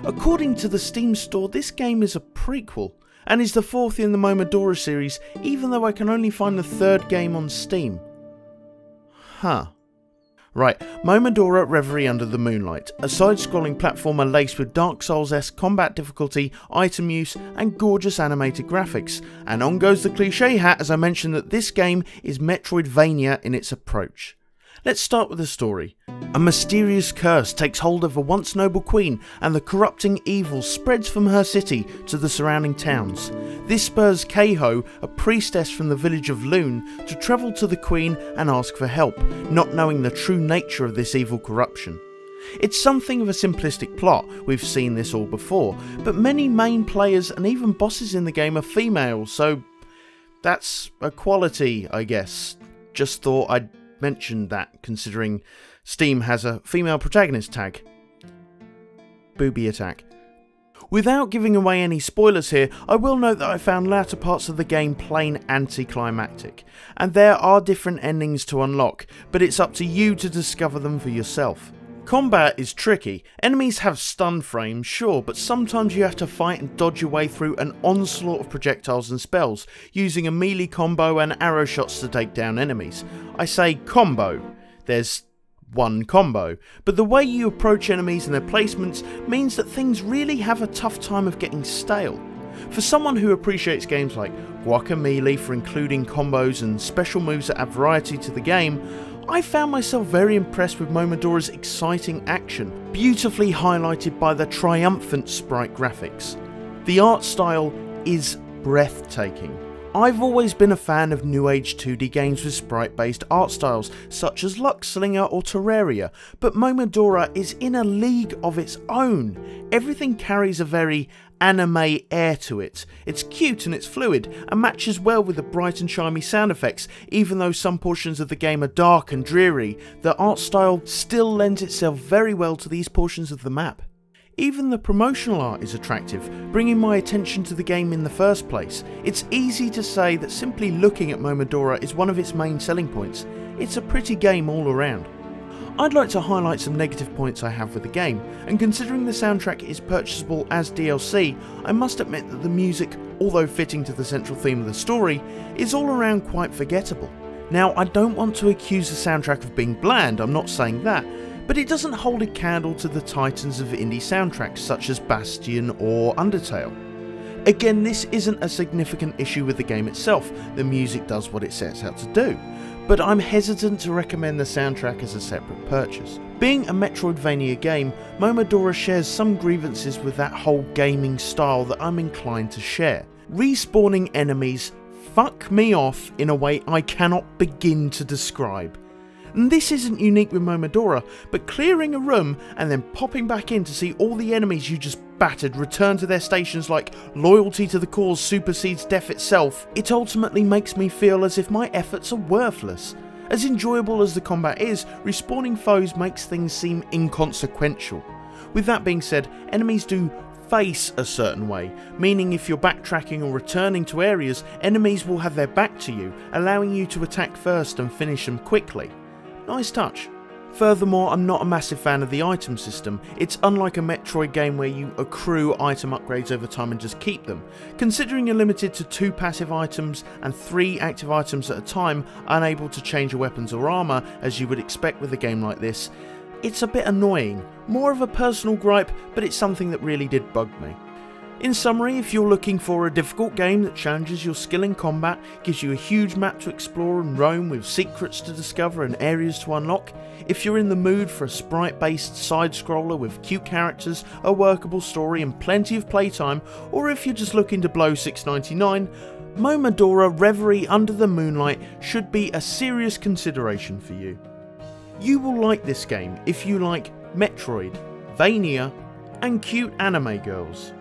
According to the Steam store, this game is a prequel, and is the fourth in the Momodora series, even though I can only find the third game on Steam. Huh. Right, Momodora Reverie Under the Moonlight, a side-scrolling platformer laced with Dark Souls-esque combat difficulty, item use, and gorgeous animated graphics. And on goes the cliche hat as I mentioned that this game is Metroidvania in its approach. Let's start with the story. A mysterious curse takes hold of a once noble queen, and the corrupting evil spreads from her city to the surrounding towns. This spurs Keiho, a priestess from the village of Loon, to travel to the queen and ask for help, not knowing the true nature of this evil corruption. It's something of a simplistic plot, we've seen this all before, but many main players and even bosses in the game are female, so that's a quality, I guess. Just thought I'd mention that, considering Steam has a female protagonist tag. Booby attack. Without giving away any spoilers here, I will note that I found latter parts of the game plain anticlimactic, and there are different endings to unlock, but it's up to you to discover them for yourself. Combat is tricky. Enemies have stun frames, sure, but sometimes you have to fight and dodge your way through an onslaught of projectiles and spells, using a melee combo and arrow shots to take down enemies. I say combo. There's one combo, but the way you approach enemies and their placements means that things really have a tough time of getting stale. For someone who appreciates games like Guacamelee for including combos and special moves that add variety to the game, I found myself very impressed with Momodora's exciting action, beautifully highlighted by the triumphant sprite graphics. The art style is breathtaking. I've always been a fan of new age 2D games with sprite-based art styles, such as Luxslinger or Terraria, but Momodora is in a league of its own. Everything carries a very anime air to it. It's cute and it's fluid, and matches well with the bright and shiny sound effects. Even though some portions of the game are dark and dreary, the art style still lends itself very well to these portions of the map. Even the promotional art is attractive, bringing my attention to the game in the first place. It's easy to say that simply looking at Momodora is one of its main selling points. It's a pretty game all around. I'd like to highlight some negative points I have with the game, and considering the soundtrack is purchasable as DLC, I must admit that the music, although fitting to the central theme of the story, is all around quite forgettable. Now, I don't want to accuse the soundtrack of being bland, I'm not saying that, but it doesn't hold a candle to the titans of indie soundtracks such as Bastion or Undertale. Again, this isn't a significant issue with the game itself, the music does what it sets out to do, but I'm hesitant to recommend the soundtrack as a separate purchase. Being a Metroidvania game, Momodora shares some grievances with that whole gaming style that I'm inclined to share. Respawning enemies fuck me off in a way I cannot begin to describe. And this isn't unique with Momodora, but clearing a room and then popping back in to see all the enemies you just battered return to their stations like loyalty to the cause supersedes death itself, it ultimately makes me feel as if my efforts are worthless. As enjoyable as the combat is, respawning foes makes things seem inconsequential. With that being said, enemies do face a certain way, meaning if you're backtracking or returning to areas, enemies will have their back to you, allowing you to attack first and finish them quickly. Nice touch. Furthermore, I'm not a massive fan of the item system. It's unlike a Metroid game where you accrue item upgrades over time and just keep them. Considering you're limited to 2 passive items and 3 active items at a time, unable to change your weapons or armour as you would expect with a game like this, it's a bit annoying. More of a personal gripe, but it's something that really did bug me. In summary, if you're looking for a difficult game that challenges your skill in combat, gives you a huge map to explore and roam with secrets to discover and areas to unlock, if you're in the mood for a sprite-based side-scroller with cute characters, a workable story and plenty of playtime, or if you're just looking to blow $6.99, Momodora Reverie Under the Moonlight should be a serious consideration for you. You will like this game if you like Metroid, Vania, and cute anime girls.